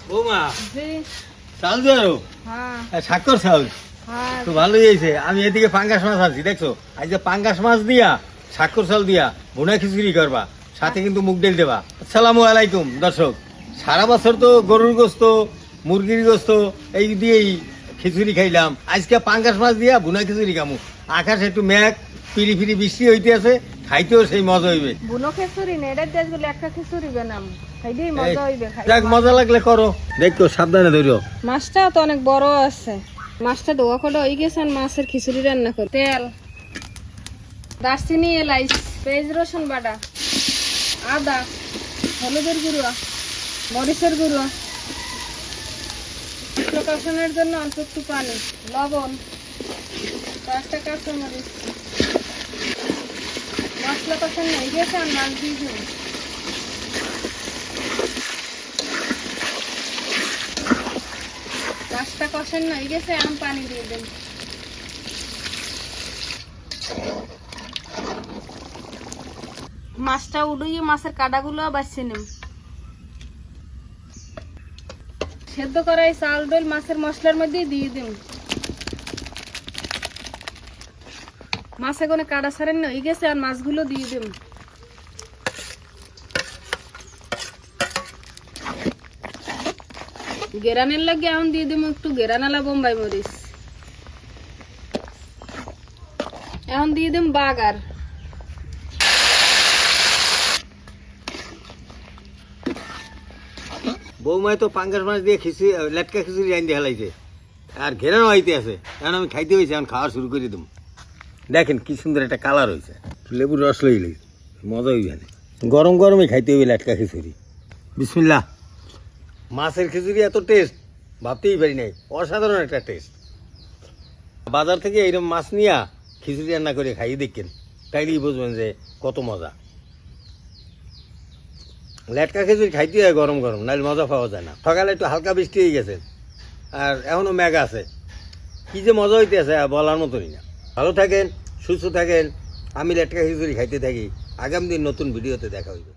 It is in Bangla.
বৌমা জি চাল দিও হ্যাঁ স্বাক্ষর চাল হ্যাঁ তো ভালোই হয়েছে। আমি এদিকে পাঙ্গাস মাছ আনছি দেখছো, আজ যে পাঙ্গাস মাছ দিয়া স্বাক্ষর চাল দিয়া ভুনা খিচুড়ি করবা, সাথে কিন্তু মুগ ডাল দেবা। আসসালামু আলাইকুম দর্শক। সারা বছর তো গরুর গোস্ত মুরগির গোস্ত এই দিয়েই খিচুড়ি খাইলাম, আজকে পাঙ্গাস মাছ দিয়া ভুনা খিচুড়ি খামু। আকাশ একটু মেঘ, ফিরি ফিরি বৃষ্টি হইতে আছে, খাইতেও সেই মজা হইবে। বুনো খিচুড়ি না, এটা দেশ বলে একটা খিচুড়ি বানাম, খাইলেই মজা হইবে। যাক মজা লাগলে করো, দেখো সাবধানে ধরো। মাছটা তো অনেক বড় আছে, মাছটা ধোয়া করে হয়ে গেছে। আর মাছের খিচুড়ি রান্না করে তেল, দারচিনি, এলাচ, পেঁয়াজ রসুন বাটা, আদা, হলুদের গুঁড়ো, মরিচের গুঁড়ো, কষানোর জন্য অল্প একটু পানি, লবণ, 5টা কাঁচামরিচ। মশলা কষানো হয়ে গেছে, আর মাছ দিয়ে দিন। মাছটা কষানো হয়ে গেছে, আম পানি দিয়ে দেন। মাছটা উড়িয়ে মাছের কাঁটাগুলো বাছিয়ে নেব। সেদ্ধ করা এই চাল ডাল মাছের মশলার মধ্যে দিয়ে দিন। মাছ এখন কাটা ছাড়েন হয়ে গেছে, আর মাছগুলো দিয়ে দিন। গেরানের লাগে এখন দিয়ে দিব একটু গেরানালা বোম্বাই মরিচ। এখন দিয়ে দিম বাগার। বৌমায় তো পাঙ্গাস মাছ দিয়ে খিচুড়ি লেটকা খিচুড়ি আইন দিয়ে হেলাইছে, আর ঘেরানো হইতে আছে। এখন আমি খাইতে হয়েছে, এখন খাওয়া শুরু করে দেবো। দেখেন কি সুন্দর একটা কালার হয়েছে, লেবুর রস লইলে মজা হইবে না। গরম গরমই খাইতে হইবে লেটকা খিচুড়ি। বিসমিল্লাহ। মাছের খিচুড়ি এত টেস্ট ভাবতেই পারি নাই, অসাধারণ একটা টেস্ট। বাজার থেকে এইরকম মাছ নিয়ে খিচুড়ি রান্না করে খাইয়ে দেখেন, তাইলেই বুঝবেন যে কত মজা। লেটকা খিচুড়ি খাইতে হয় গরম গরম, নাহলে মজা পাওয়া যায় না। সকালে একটু হালকা বৃষ্টি হয়ে গেছে, আর এখনও মেঘ আছে। কী যে মজা হইতে আছে বলার মতনই না। ভালো থাকেন, সুস্থ থাকেন। আমি লেটকা খিচুড়ি খাইতে থাকি। আগামী দিন নতুন ভিডিওতে দেখা হইবে।